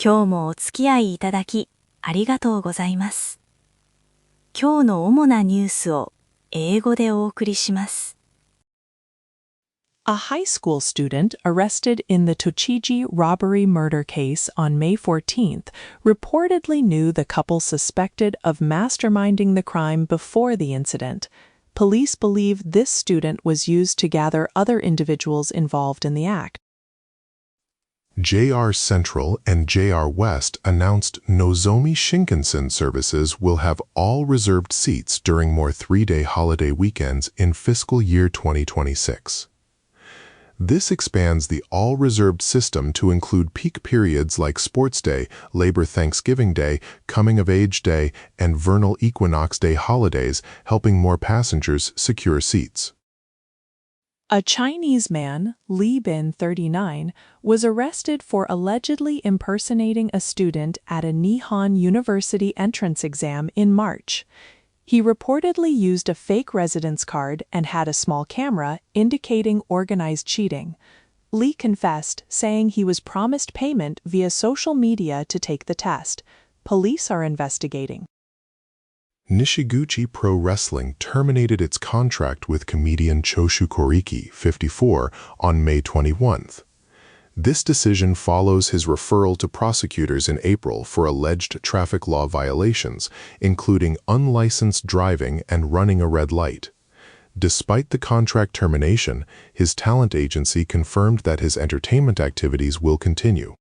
今日もお付き合いいただきありがとうございます。今日の主なニュースを英語でお送りします。A high school student arrested in the Tochigi robbery murder case on May 14th reportedly knew the couple suspected of masterminding the crime before the incident. Police believe this student was used to gather other individuals involved in the act. JR Central and JR West announced Nozomi Shinkansen services will have all reserved seats during more three-day holiday weekends in fiscal year 2026. This expands the all-reserved system to include peak periods like Sports Day, Labor Thanksgiving Day, Coming of Age Day, and Vernal Equinox Day holidays, helping more passengers secure seats. A Chinese man, Li Bin, 39, was arrested for allegedly impersonating a student at a Nihon University entrance exam in March. He reportedly used a fake residence card and had a small camera, indicating organized cheating. Li confessed, saying he was promised payment via social media to take the test. Police are investigating. Nishiguchi Pro Wrestling terminated its contract with comedian Choshu Koriki, 54, on May 21st. This decision follows his referral to prosecutors in April for alleged traffic law violations, including unlicensed driving and running a red light. Despite the contract termination, his talent agency confirmed that his entertainment activities will continue.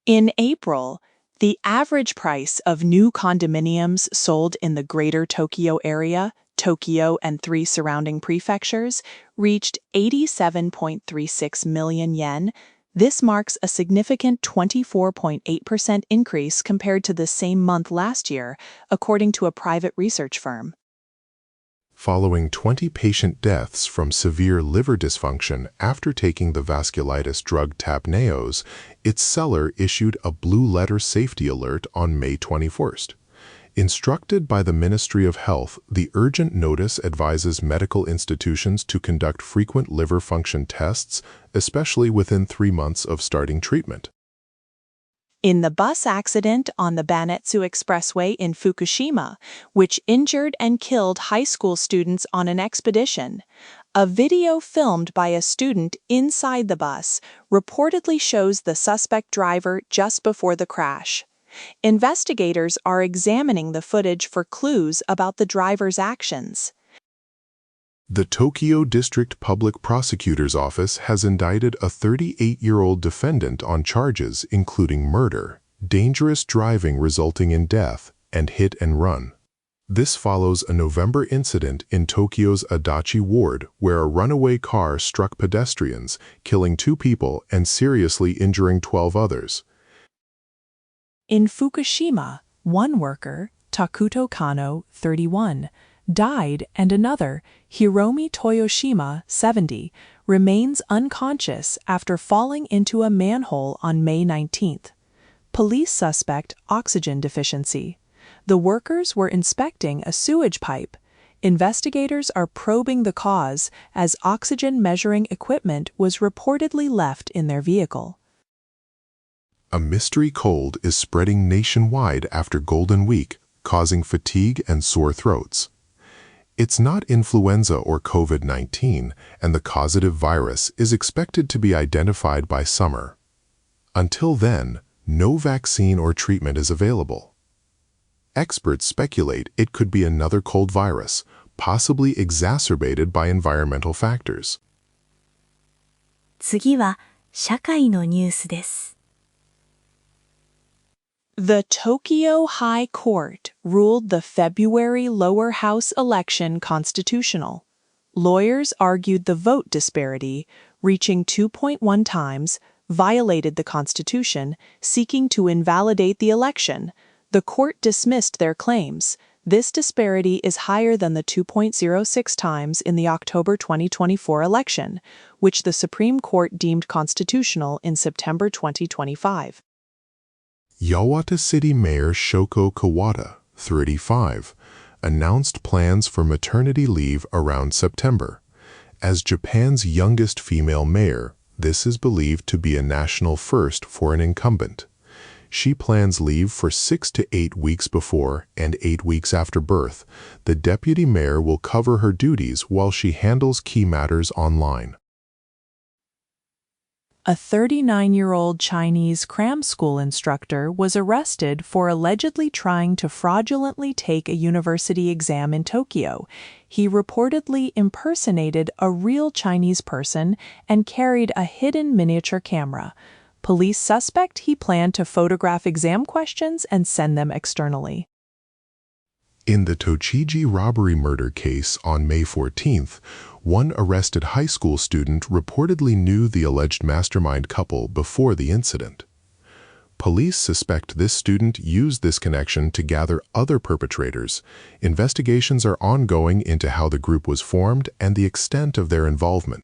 In April, the average price of new condominiums sold in the Greater Tokyo area, Tokyo and 3 surrounding prefectures, reached 87.36 million yen. This marks a significant 24.8% increase compared to the same month last year, according to a private research firm. Following 20 patient deaths from severe liver dysfunction after taking the vasculitis drug Tapneos, its seller issued a blue letter safety alert on May 21st. Instructed by the Ministry of Health, the urgent notice advises medical institutions to conduct frequent liver function tests, especially within 3 months of starting treatment. In the bus accident on the Banetsu Expressway in Fukushima, which injured and killed high school students on an expedition, a video filmed by a student inside the bus reportedly shows the suspect driver just before the crash. Investigators are examining the footage for clues about the driver's actions. The Tokyo District Public Prosecutor's Office has indicted a 38-year-old defendant on charges including murder, dangerous driving resulting in death, and hit and run. This follows a November incident in Tokyo's Adachi ward where a runaway car struck pedestrians, killing 2 people and seriously injuring 12 others. In Fukushima, one worker, Takuto Kano, 31, died and another, Hiromi Toyoshima, 70, remains unconscious after falling into a manhole on May 19th. Police suspect oxygen deficiency. The workers were inspecting a sewage pipe. Investigators are probing the cause as oxygen measuring equipment was reportedly left in their vehicle. A mystery cold is spreading nationwide after Golden Week, causing fatigue and sore throats. It's not influenza or COVID-19, and the causative virus is expected to be identified by summer. Until then, no vaccine or treatment is available. Experts speculate it could be another cold virus, possibly exacerbated by environmental factors. 次は社会のニュースです。The Tokyo High Court ruled the February lower house election constitutional. Lawyers argued the vote disparity, reaching 2.1 times, violated the Constitution, seeking to invalidate the election. The court dismissed their claims. This disparity is higher than the 2.06 times in the October 2024 election, which the Supreme Court deemed constitutional in September 2025. Yawata City Mayor Shoko Kawada, 35, announced plans for maternity leave around September. As Japan's youngest female mayor, this is believed to be a national first for an incumbent. She plans leave for 6 to 8 weeks before and 8 weeks after birth. The deputy mayor will cover her duties while she handles key matters online. A 39-year-old Chinese cram school instructor was arrested for allegedly trying to fraudulently take a university exam in Tokyo. He reportedly impersonated a real Chinese person and carried a hidden miniature camera. Police suspect he planned to photograph exam questions and send them externally. In the Tochigi robbery murder case on May 14th, one arrested high school student reportedly knew the alleged mastermind couple before the incident. Police suspect this student used this connection to gather other perpetrators. Investigations are ongoing into how the group was formed and the extent of their involvement.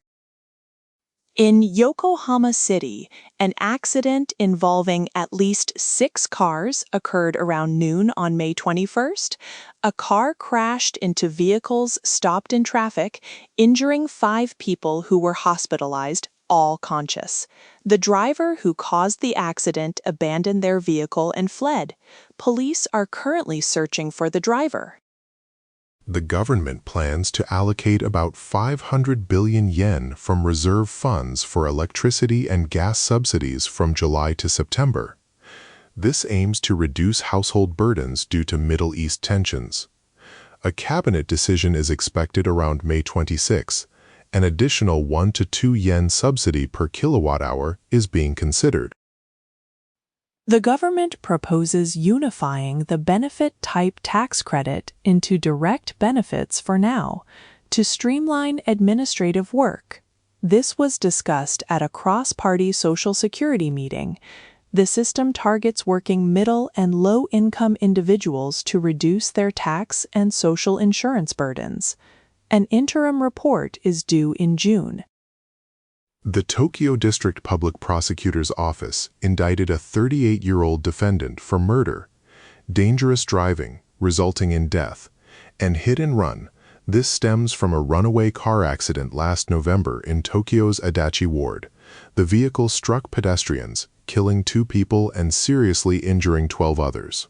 In Yokohama City, an accident involving at least 6 cars occurred around noon on May 21st. A car crashed into vehicles stopped in traffic, injuring 5 people who were hospitalized, all conscious. The driver who caused the accident abandoned their vehicle and fled. Police are currently searching for the driver. The government plans to allocate about 500 billion yen from reserve funds for electricity and gas subsidies from July to September. This aims to reduce household burdens due to Middle East tensions. A cabinet decision is expected around May 26. An additional 1 to 2 yen subsidy per kilowatt-hour is being considered. The government proposes unifying the benefit type tax credit into direct benefits for now, to streamline administrative work. This was discussed at a cross-party Social Security meeting. The system targets working middle and low-income individuals to reduce their tax and social insurance burdens. An interim report is due in June. The Tokyo District Public Prosecutor's Office indicted a 38-year-old defendant for murder, dangerous driving, resulting in death, and hit and run. This stems from a runaway car accident last November in Tokyo's Adachi ward. The vehicle struck pedestrians, killing 2 people and seriously injuring 12 others.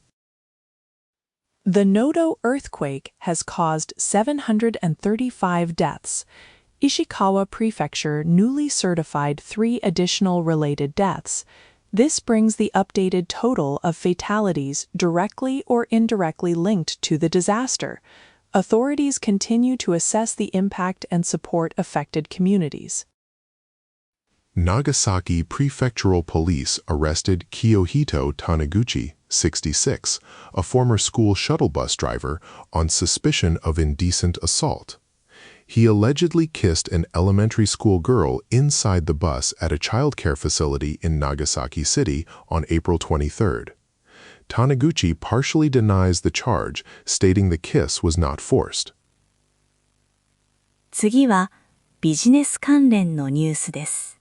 The Noto earthquake has caused 735 deaths. Ishikawa Prefecture newly certified 3 additional related deaths. This brings the updated total of fatalities directly or indirectly linked to the disaster. Authorities continue to assess the impact and support affected communities. Nagasaki Prefectural Police arrested Kiyohito Taniguchi, 66, a former school shuttle bus driver, on suspicion of indecent assault. He allegedly kissed an elementary school girl inside the bus at a childcare facility in Nagasaki City on April 23rd. Taniguchi partially denies the charge, stating the kiss was not forced. 次はビジネス関連のニュースです。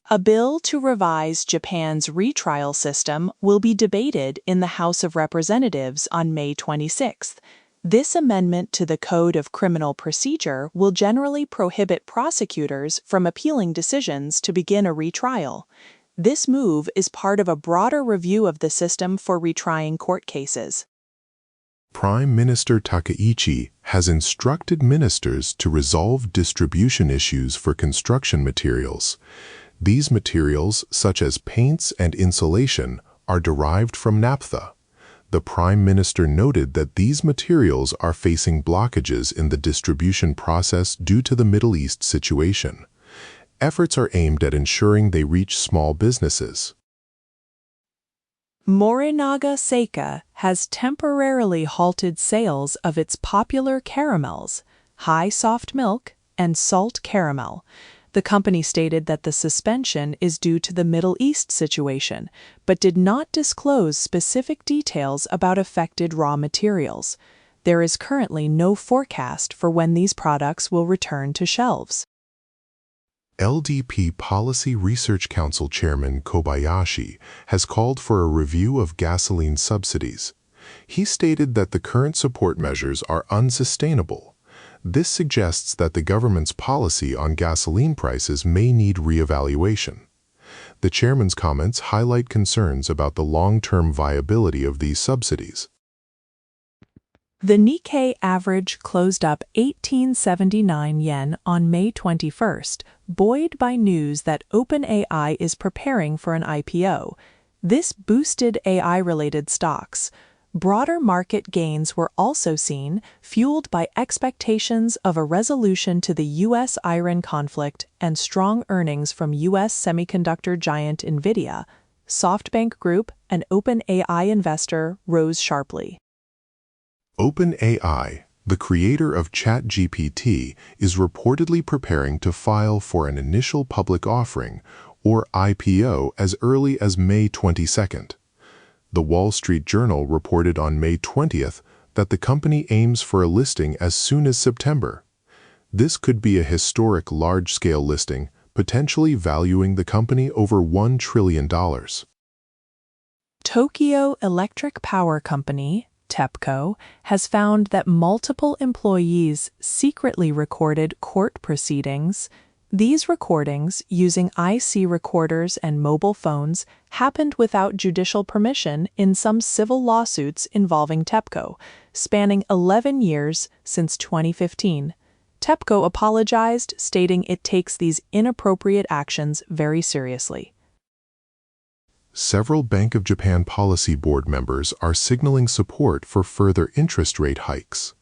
A bill to revise Japan's retrial system will be debated in the House of Representatives on May 26th. This amendment to the Code of Criminal Procedure will generally prohibit prosecutors from appealing decisions to begin a retrial. This move is part of a broader review of the system for retrying court cases. Prime Minister Takaichi has instructed ministers to resolve distribution issues for construction materials. These materials, such as paints and insulation, are derived from naphtha. The Prime Minister noted that these materials are facing blockages in the distribution process due to the Middle East situation. Efforts are aimed at ensuring they reach small businesses. Morinaga Seika has temporarily halted sales of its popular caramels, high soft milk, and salt caramel. The company stated that the suspension is due to the Middle East situation, but did not disclose specific details about affected raw materials. There is currently no forecast for when these products will return to shelves. LDP Policy Research Council Chairman Kobayashi has called for a review of gasoline subsidies. He stated that the current support measures are unsustainable. This suggests that the government's policy on gasoline prices may need reevaluation. The chairman's comments highlight concerns about the long-term viability of these subsidies. The Nikkei average closed up 1879 yen on May 21st, buoyed by news that OpenAI is preparing for an IPO. This boosted AI-related stocks. Broader market gains were also seen, fueled by expectations of a resolution to the U.S.-Iran conflict and strong earnings from U.S. semiconductor giant NVIDIA. SoftBank Group, an OpenAI investor, rose sharply. OpenAI, the creator of ChatGPT, is reportedly preparing to file for an initial public offering, or IPO, as early as May 22nd. The Wall Street Journal reported on May 20th that the company aims for a listing as soon as September. This could be a historic large-scale listing, potentially valuing the company over $1 trillion. Tokyo Electric Power Company, TEPCO, has found that multiple employees secretly recorded court proceedings. These recordings, using IC recorders and mobile phones, happened without judicial permission in some civil lawsuits involving TEPCO, spanning 11 years since 2015. TEPCO apologized, stating it takes these inappropriate actions very seriously. Several Bank of Japan Policy Board members are signaling support for further interest rate hikes.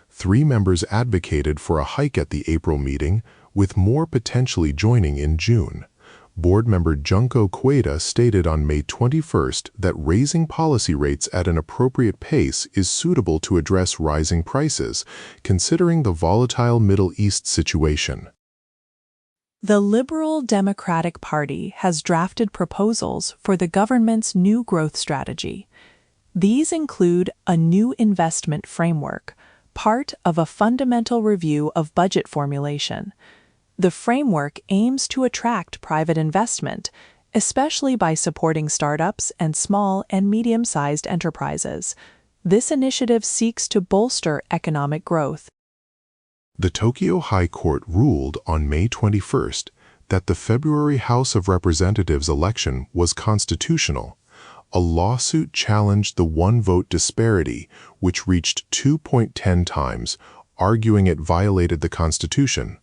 3 members advocated for a hike at the April meeting, with more potentially joining in June. Board member Junko Koida stated on May 21st that raising policy rates at an appropriate pace is suitable to address rising prices, considering the volatile Middle East situation. The Liberal Democratic Party has drafted proposals for the government's new growth strategy. These include a new investment framework, part of a fundamental review of budget formulation. The framework aims to attract private investment, especially by supporting startups and small and medium-sized enterprises. This initiative seeks to bolster economic growth. The Tokyo High Court ruled on May 21st that the February House of Representatives election was constitutional. A lawsuit challenged the one-vote disparity, which reached 2.10 times, arguing it violated the Constitution.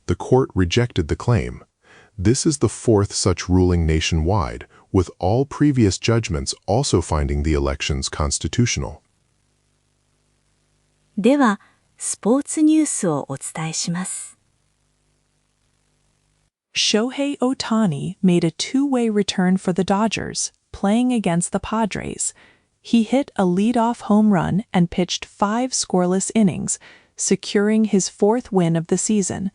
The court rejected the claim. This is the 4th such ruling nationwide, with all previous judgments also finding the elections constitutional. では、スポーツニュースをお伝えします。Shohei Ohtani made a two-way return for the Dodgers, playing against the Padres. He hit a leadoff home run and pitched 5 scoreless innings, securing his 4th win of the season.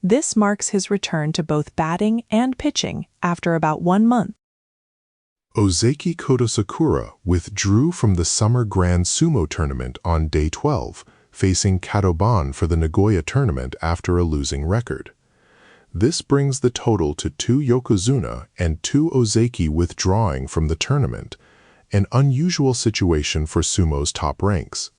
This marks his return to both batting and pitching after about 1 month. Ozeki Kotosakura withdrew from the Summer Grand Sumo Tournament on Day 12, facing Katoban for the Nagoya tournament after a losing record. This brings the total to 2 Yokozuna and 2 Ozeki withdrawing from the tournament, an unusual situation for sumo's top ranks.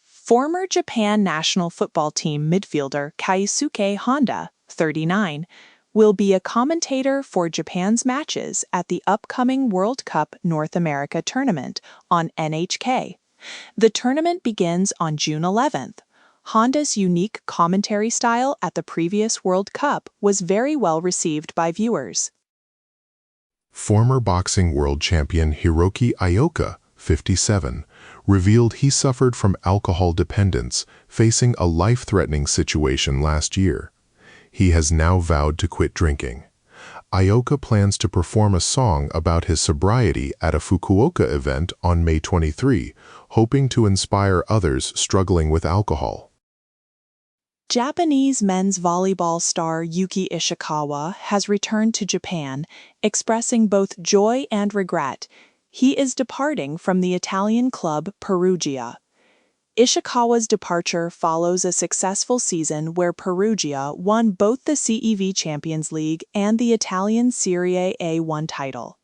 Former Japan national football team midfielder Keisuke Honda, 39, will be a commentator for Japan's matches at the upcoming World Cup North America tournament on NHK. The tournament begins on June 11th. Honda's unique commentary style at the previous World Cup was very well received by viewers. Former boxing world champion Hiroki Ioka, 57, revealed he suffered from alcohol dependence, facing a life-threatening situation last year. He has now vowed to quit drinking. Ioka plans to perform a song about his sobriety at a Fukuoka event on May 23, hoping to inspire others struggling with alcohol. Japanese men's volleyball star Yuki Ishikawa has returned to Japan, expressing both joy and regret. He is departing from the Italian club Perugia. Ishikawa's departure follows a successful season where Perugia won both the CEV Champions League and the Italian Serie A1 title.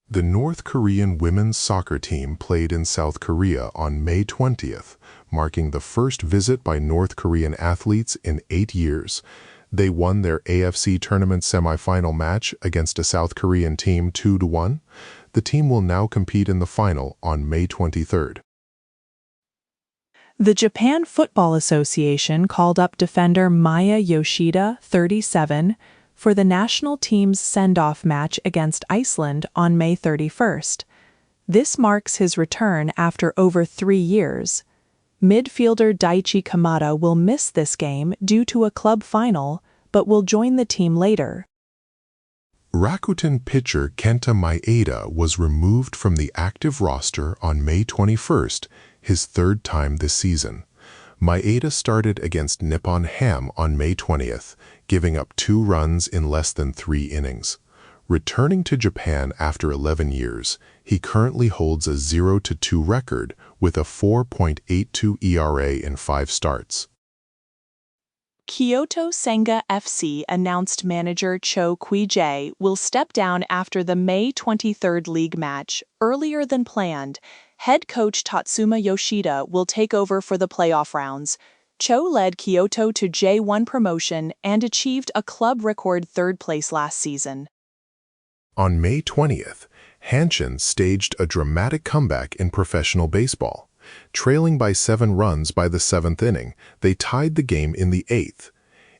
The North Korean women's soccer team played in South Korea on May 20th, marking the first visit by North Korean athletes in 8 years. They won their AFC tournament semifinal match against a South Korean team 2-1. The team will now compete in the final on May 23rd. The Japan Football Association called up defender Maya Yoshida, 37, for the national team's send-off match against Iceland on May 31st. This marks his return after over 3 years. Midfielder Daichi Kamada will miss this game due to a club final, but will join the team later. Rakuten pitcher Kenta Maeda was removed from the active roster on May 21st, his third time this season. Maeda started against Nippon Ham on May 20th, giving up 2 runs in less than 3 innings. Returning to Japan after 11 years, he currently holds a 0-2 record with a 4.82 ERA in 5 starts. Kyoto Senga FC announced manager Cho Kui-jae will step down after the May 23rd league match. Earlier than planned, head coach Tatsuma Yoshida will take over for the playoff rounds. Cho led Kyoto to J1 promotion and achieved a club record 3rd place last season. On May 20th, Hanshin staged a dramatic comeback in professional baseball. Trailing by 7 runs by the 7th inning, they tied the game in the 8th.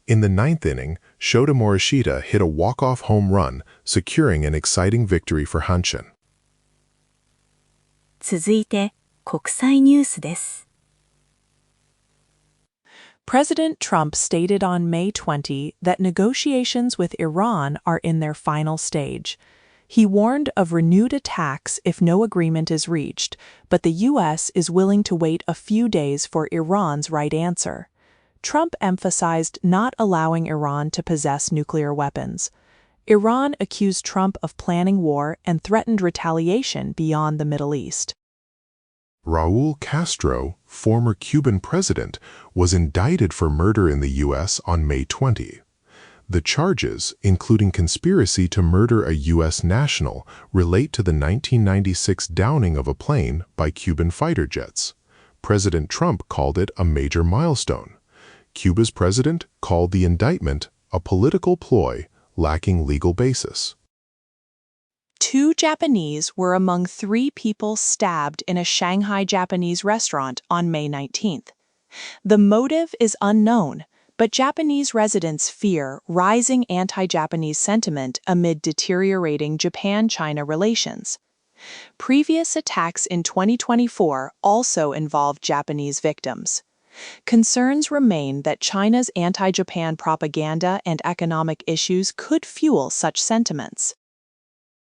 In the 9th inning, Shota Morishita hit a walk-off home run, securing an exciting victory for Hanshin. 続いて、国際ニュースです。President Trump stated on May 20 that negotiations with Iran are in their final stage. He warned of renewed attacks if no agreement is reached, but the U.S. is willing to wait a few days for Iran's right answer. Trump emphasized not allowing Iran to possess nuclear weapons. Iran accused Trump of planning war and threatened retaliation beyond the Middle East. Raul Castro, former Cuban president, was indicted for murder in the U.S. on May 20. The charges, including conspiracy to murder a U.S. national, relate to the 1996 downing of a plane by Cuban fighter jets. President Trump called it a major milestone. Cuba's president called the indictment a political ploy lacking legal basis. 2 Japanese were among 3 people stabbed in a Shanghai Japanese restaurant on May 19th. The motive is unknown, but Japanese residents fear rising anti-Japanese sentiment amid deteriorating Japan-China relations. Previous attacks in 2024 also involved Japanese victims. Concerns remain that China's anti-Japan propaganda and economic issues could fuel such sentiments.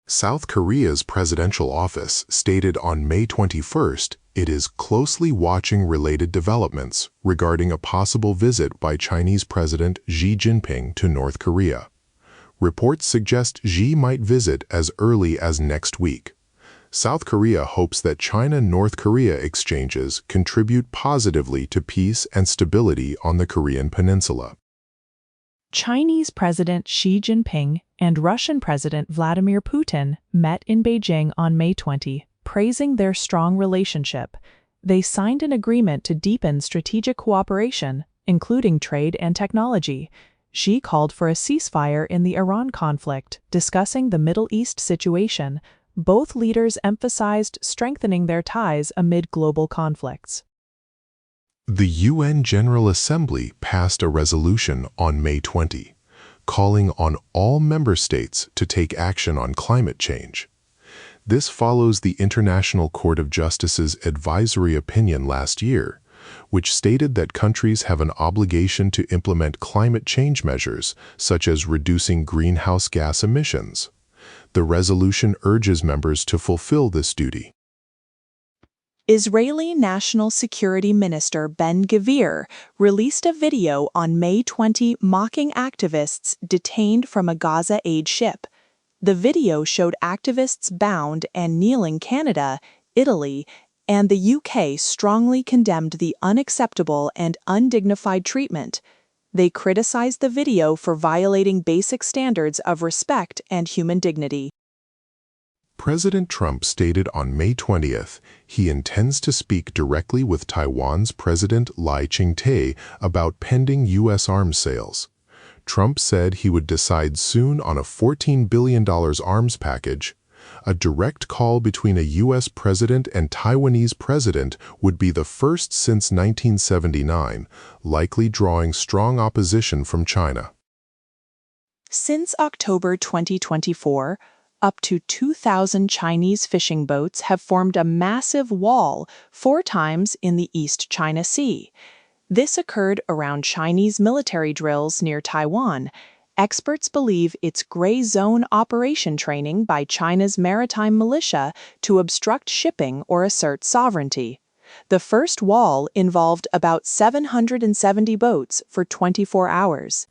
South Korea's presidential office stated on May 21st it is closely watching related developments regarding a possible visit by Chinese President Xi Jinping to North Korea. Reports suggest Xi might visit as early as next week. South Korea hopes that China-North Korea exchanges contribute positively to peace and stability on the Korean peninsula. Chinese President Xi Jinping and Russian President Vladimir Putin met in Beijing on May 20, praising their strong relationship. They signed an agreement to deepen strategic cooperation, including trade and technology. Xi called for a ceasefire in the Iran conflict, discussing the Middle East situation. Both leaders emphasized strengthening their ties amid global conflicts. The UN General Assembly passed a resolution on May 20, calling on all member states to take action on climate change. This follows the International Court of Justice's advisory opinion last year, which stated that countries have an obligation to implement climate change measures, such as reducing greenhouse gas emissions. The resolution urges members to fulfill this duty. Israeli National Security Minister Ben-Gvir released a video on May 20 mocking activists detained from a Gaza aid ship. The video showed activists bound and kneeling. Canada, Italy, and the UK strongly condemned the unacceptable and undignified treatment. They criticized the video for violating basic standards of respect and human dignity. President Trump stated on May 20th he intends to speak directly with Taiwan's President Lai Ching-te about pending U.S. arms sales. Trump said he would decide soon on a $14 billion arms package. A direct call between a U.S. president and Taiwanese president would be the first since 1979, likely drawing strong opposition from China. Since October 2024, up to 2,000 Chinese fishing boats have formed a massive wall 4 times in the East China Sea. This occurred around Chinese military drills near Taiwan. Experts believe it's gray zone operation training by China's maritime militia to obstruct shipping or assert sovereignty. The first wall involved about 770 boats for 24 hours.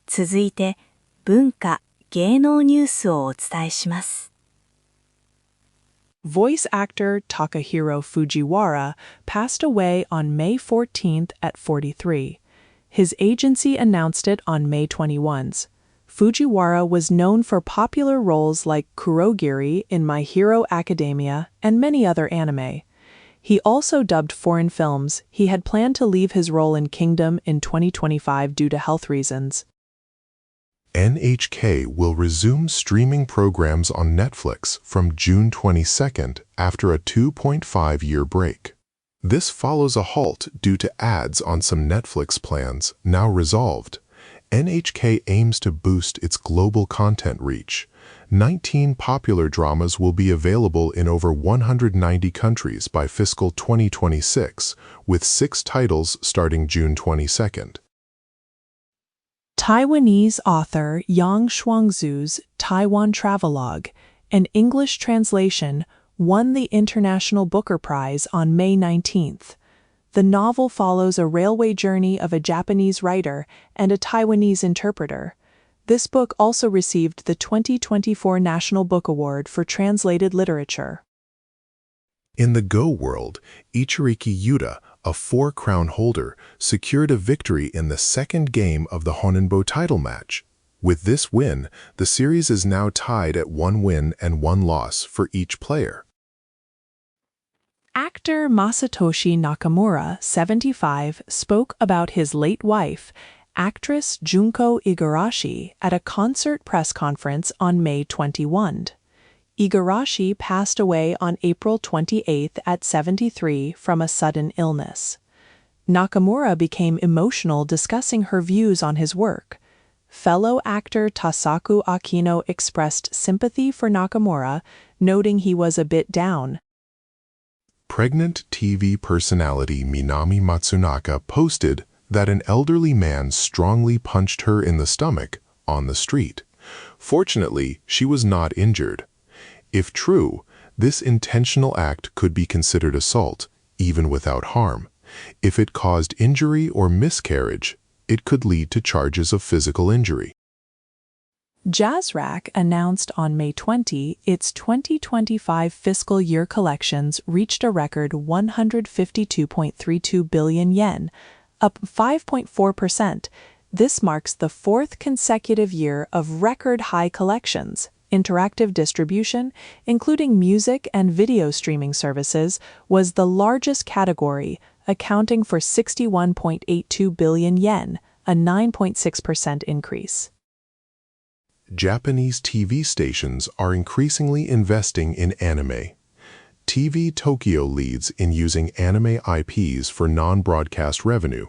続いて、文化・芸能ニュースをお伝えします。Voice actor Takahiro Fujiwara passed away on May 14th at 43. His agency announced it on May 21. Fujiwara was known for popular roles like Kurogiri in My Hero Academia and many other anime. He also dubbed foreign films. He had planned to leave his role in Kingdom in 2025 due to health reasons. NHK will resume streaming programs on Netflix from June 22nd after a 2.5-year break. This follows a halt due to ads on some Netflix plans now resolved. NHK aims to boost its global content reach. 19 popular dramas will be available in over 190 countries by fiscal 2026, with 6 titles starting June 22nd. Taiwanese author Yang Shuangzu's Taiwan Travelogue, an English translation, won the International Booker Prize on May 19th. The novel follows a railway journey of a Japanese writer and a Taiwanese interpreter. This book also received the 2024 National Book Award for Translated Literature. In the Go world, Ichiriki Yuta, a 4-crown holder, secured a victory in the second game of the Honenbo title match. With this win, the series is now tied at 1 win and 1 loss for each player. Actor Masatoshi Nakamura, 75, spoke about his late wife, actress Junko Igarashi, at a concert press conference on May 21. Igarashi passed away on April 28 at 73 from a sudden illness. Nakamura became emotional discussing her views on his work. Fellow actor Tasaku Akino expressed sympathy for Nakamura, noting he was a bit down. Pregnant TV personality Minami Matsunaka posted that an elderly man strongly punched her in the stomach on the street. Fortunately, she was not injured. If true, this intentional act could be considered assault, even without harm. If it caused injury or miscarriage, it could lead to charges of physical injury. JazzRack announced on May 20 its 2025 fiscal year collections reached a record 152.32 billion yen, up 5.4%. This marks the 4th consecutive year of record high collections. Interactive distribution, including music and video streaming services, was the largest category, accounting for 61.82 billion yen, a 9.6% increase. Japanese TV stations are increasingly investing in anime. TV Tokyo leads in using anime IPs for non-broadcast revenue.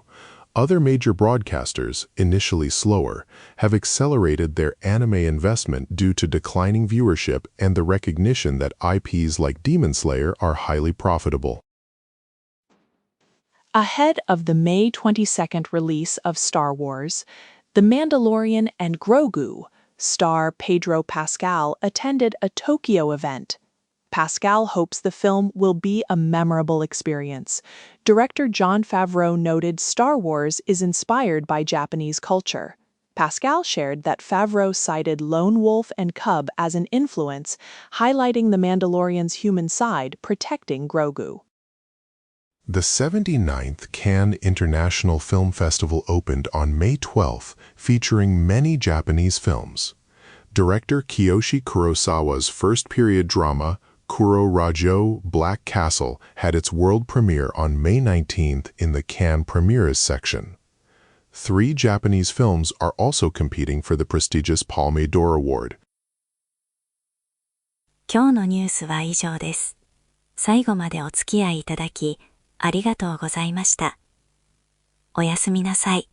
Other major broadcasters, initially slower, have accelerated their anime investment due to declining viewership and the recognition that IPs like Demon Slayer are highly profitable. Ahead of the May 22nd release of Star Wars, The Mandalorian and Grogu, star Pedro Pascal attended a Tokyo event. Pascal hopes the film will be a memorable experience. Director Jon Favreau noted Star Wars is inspired by Japanese culture. Pascal shared that Favreau cited Lone Wolf and Cub as an influence, highlighting the Mandalorian's human side, protecting Grogu. The 79th Cannes International Film Festival opened on May 12th, featuring many Japanese films. Director Kiyoshi Kurosawa's first-period drama, Kuro Rajo Black Castle, had its world premiere on May 19th in the Cannes Premieres section. 3 Japanese films are also competing for the prestigious Palme d'Or Award. 今日のニュースは以上です。最後までお付き合いいただき、ありがとうございました。おやすみなさい。